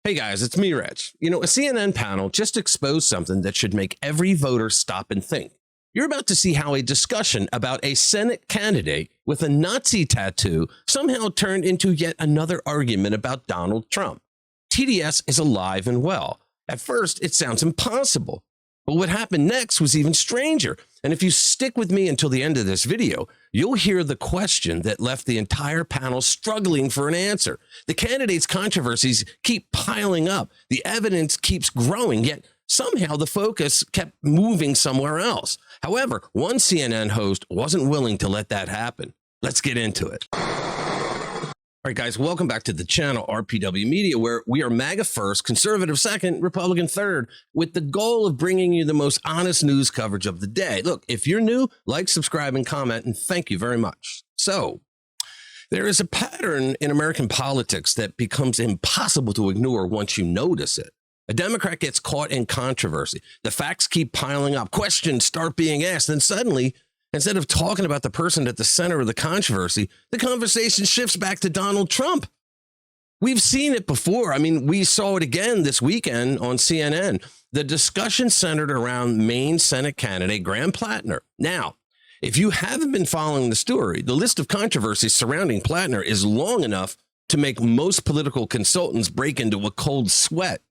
Hey guys, it's me, Rich. You know, a CNN panel just exposed something that should make every voter stop and think. You're about to see how a discussion about a Senate candidate with a Nazi tattoo somehow turned into yet another argument about Donald Trump. TDS is alive and well. At first, it sounds impossible. But what happened next was even stranger. And if you stick with me until the end of this video, you'll hear the question that left the entire panel struggling for an answer. The candidates' controversies keep piling up. The evidence keeps growing, yet somehow the focus kept moving somewhere else. However, one CNN host wasn't willing to let that happen. Let's get into it. All right, guys, welcome back to the channel, RPW Media, where we are MAGA first, conservative second, Republican third, with the goal of bringing you the most honest news coverage of the day. Look, if you're new, like, subscribe, and comment, and thank you very much. So, there is a pattern in American politics that becomes impossible to ignore once you notice it. A Democrat gets caught in controversy. The facts keep piling up. Questions start being asked, and suddenly, instead of talking about the person at the center of the controversy, the conversation shifts back to Donald Trump. We've seen it before. I mean, we saw it again this weekend on CNN. The discussion centered around Maine Senate candidate Graham Platner. Now, if you haven't been following the story, the list of controversies surrounding Platner is long enough to make most political consultants break into a cold sweat.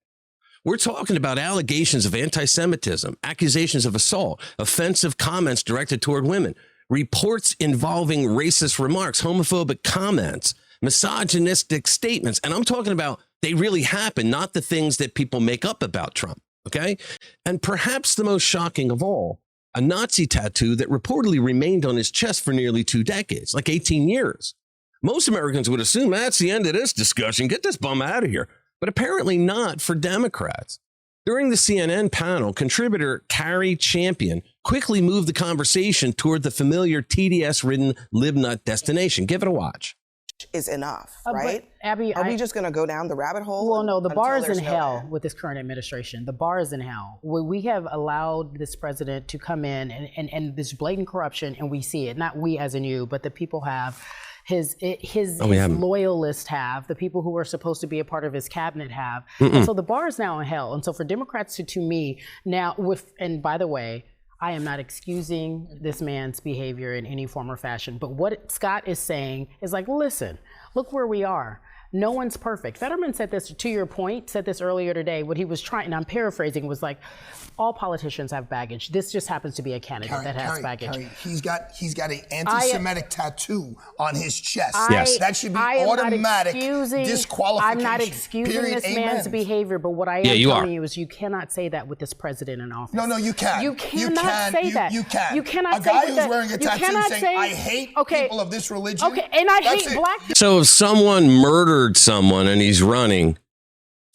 We're talking about allegations of anti-Semitism, accusations of assault, offensive comments directed toward women, reports involving racist remarks, homophobic comments, misogynistic statements. And I'm talking about they really happen, not the things that people make up about Trump. OK, and perhaps the most shocking of all, a Nazi tattoo that reportedly remained on his chest for nearly 2 decades, like 18 years. Most Americans would assume that's the end of this discussion. Get this bum out of here. But apparently not for Democrats. During the CNN panel, contributor Carrie Champion quickly moved the conversation toward the familiar TDS-ridden libnut destination. Give it a watch. Is enough, right? Abby, are we just going to go down the rabbit hole? Well, no, the bar is in hell with this current administration. The bar is in hell. We have allowed this president to come in and this blatant corruption, and we see it. Not we as in you, but the people have. His loyalists have, the people who are supposed to be a part of his cabinet have. And so the bar is now in hell. And so for Democrats to me now and by the way, I am not excusing this man's behavior in any form or fashion, but what Scott is saying is like, listen, look where we are. No one's perfect. Fetterman said this, to your point, said this earlier today. What he was trying, and I'm paraphrasing, was like, all politicians have baggage. This just happens to be a candidate that has baggage. He's got an anti-Semitic tattoo on his chest. Yes. That should be automatic disqualification. I'm not excusing this man's behavior, but what I am telling you is you cannot say that with this president in office. No, you can. You cannot say that. You can. You cannot a say guy who's wearing a tattoo saying, I hate okay, people of this religion. Okay, and I hate black people. So if someone murdered someone and he's running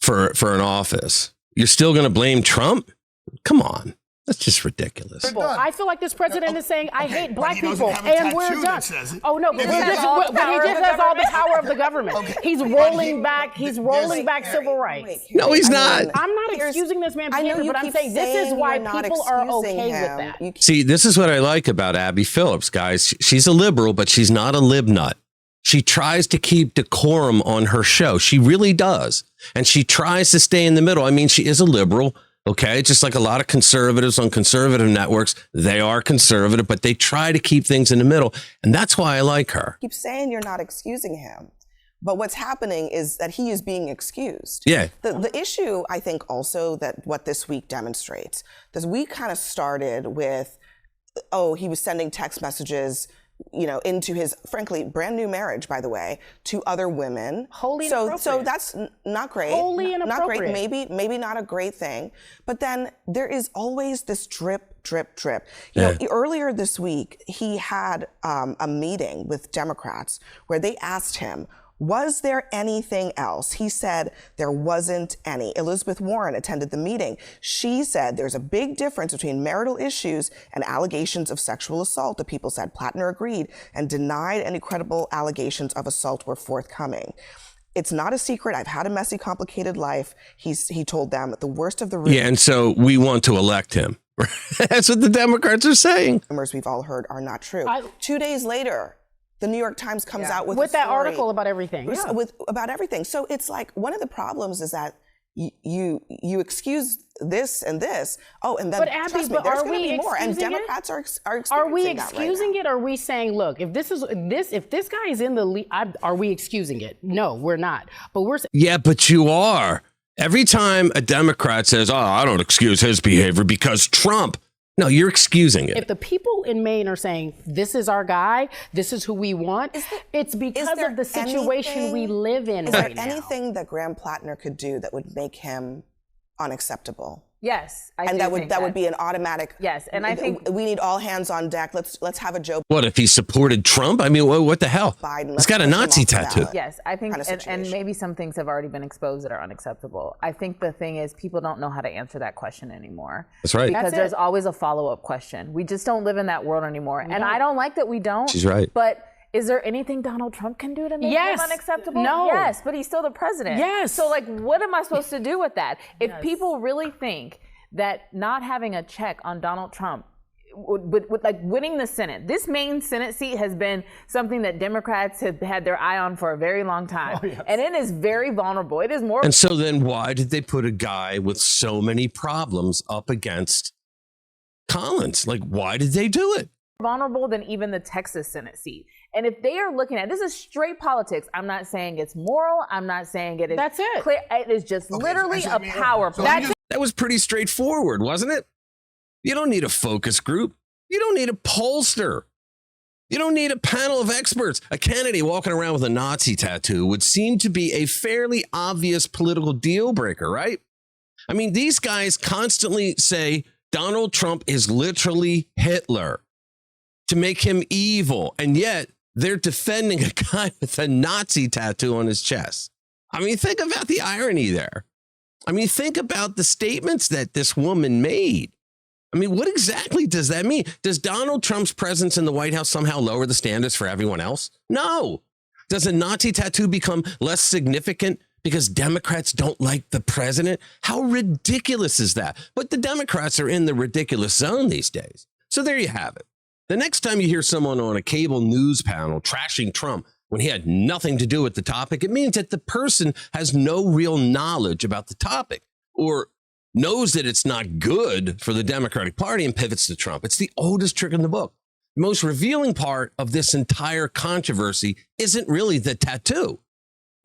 for an office, you're still going to blame Trump? Come on. That's just ridiculous. I feel like this president is saying, I hate black people, and we're done. Oh, no, but he just has all the power of the government. He's rolling back civil rights. No, he's not. I'm not excusing this man's behavior, but I'm saying this is why people are okay with that. See, this is what I like about Abby Phillips, guys. She's a liberal, but she's not a libnut. She tries to keep decorum on her show. She really does. And she tries to stay in the middle. I mean, she is a liberal. OK, just like a lot of conservatives on conservative networks, they are conservative, but they try to keep things in the middle. And that's why I like her. Keep saying you're not excusing him. But what's happening is that he is being excused. Yeah. The issue, I think, also that what this week demonstrates, this week kind of started with, oh, he was sending text messages, you know, into his, frankly, brand new marriage, by the way, to other women. Wholly inappropriate. So that's not great. Wholly inappropriate. Not great, maybe not a great thing. But then there is always this drip, drip, drip. You know, earlier this week, he had a meeting with Democrats where they asked him, was there anything else? He said there wasn't any. Elizabeth Warren attended the meeting. She said there's a big difference between marital issues and allegations of sexual assault. The people said Platner agreed and denied any credible allegations of assault were forthcoming. It's not a secret. I've had a messy, complicated life. He told them the worst of the rumors. Yeah, and so we want to elect him. That's what the Democrats are saying. Rumors we've all heard are not true. 2 days later, the New York Times comes out with that article about everything. About everything. So it's like one of the problems is that you excuse this and this. Oh, and then but Abby, trust me, there's going to be more. And Democrats are experiencing Are we that excusing right it? Or are we saying, look, if this guy is in the lead, are we excusing it? No, we're not. But we're saying, Yeah, but you are. Every time a Democrat says, "Oh, I don't excuse his behavior because Trump," no, you're excusing it. if the people in Maine are saying, this is our guy, this is who we want, it's because of the situation we live in right now. Is there anything that Graham Platner could do that would make him unacceptable? Yes, that would be an automatic. Yes, and I think we need all hands on deck. Let's have a Joe. What if he supported Trump? I mean, what the hell? Biden. He's got a Nazi tattoo. Yes, I think, kind of and maybe some things have already been exposed that are unacceptable. I think the thing is, people don't know how to answer that question anymore. That's right. Because there's always a follow-up question. We just don't live in that world anymore, and I don't like that we don't. She's right. But is there anything Donald Trump can do to make him unacceptable? No. Yes, but he's still the president. Yes. So, like, what am I supposed to do with that? If people really think that not having a check on Donald Trump would like winning the Senate. This Maine Senate seat has been something that Democrats have had their eye on for a very long time. Oh, yes. And it is very vulnerable. It is more. And so then why did they put a guy with so many problems up against Collins? Like, why did they do it? Vulnerable than even the Texas Senate seat. And if they are looking at this is straight politics. I'm not saying it's moral. I'm not saying it is. That's it. Clear. It is just literally a power play. That was pretty straightforward, wasn't it? You don't need a focus group. You don't need a pollster. You don't need a panel of experts. A candidate walking around with a Nazi tattoo would seem to be a fairly obvious political deal breaker, right? I mean, these guys constantly say Donald Trump is literally Hitler to make him evil. And yet they're defending a guy with a Nazi tattoo on his chest. I mean, think about the irony there. I mean, think about the statements that this woman made. I mean, what exactly does that mean? Does Donald Trump's presence in the White House somehow lower the standards for everyone else? No. Does a Nazi tattoo become less significant because Democrats don't like the president? How ridiculous is that? But the Democrats are in the ridiculous zone these days. So there you have it. The next time you hear someone on a cable news panel trashing Trump when he had nothing to do with the topic, it means that the person has no real knowledge about the topic or knows that it's not good for the Democratic Party and pivots to Trump. It's the oldest trick in the book. The most revealing part of this entire controversy isn't really the tattoo.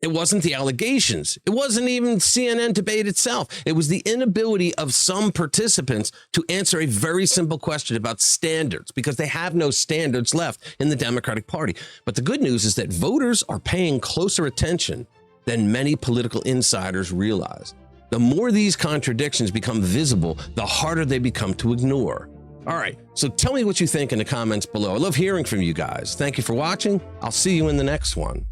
It wasn't the allegations. It wasn't even CNN debate itself. It was the inability of some participants to answer a very simple question about standards because they have no standards left in the Democratic Party. But the good news is that voters are paying closer attention than many political insiders realize. The more these contradictions become visible, the harder they become to ignore. All right, so tell me what you think in the comments below. I love hearing from you guys. Thank you for watching. I'll see you in the next one.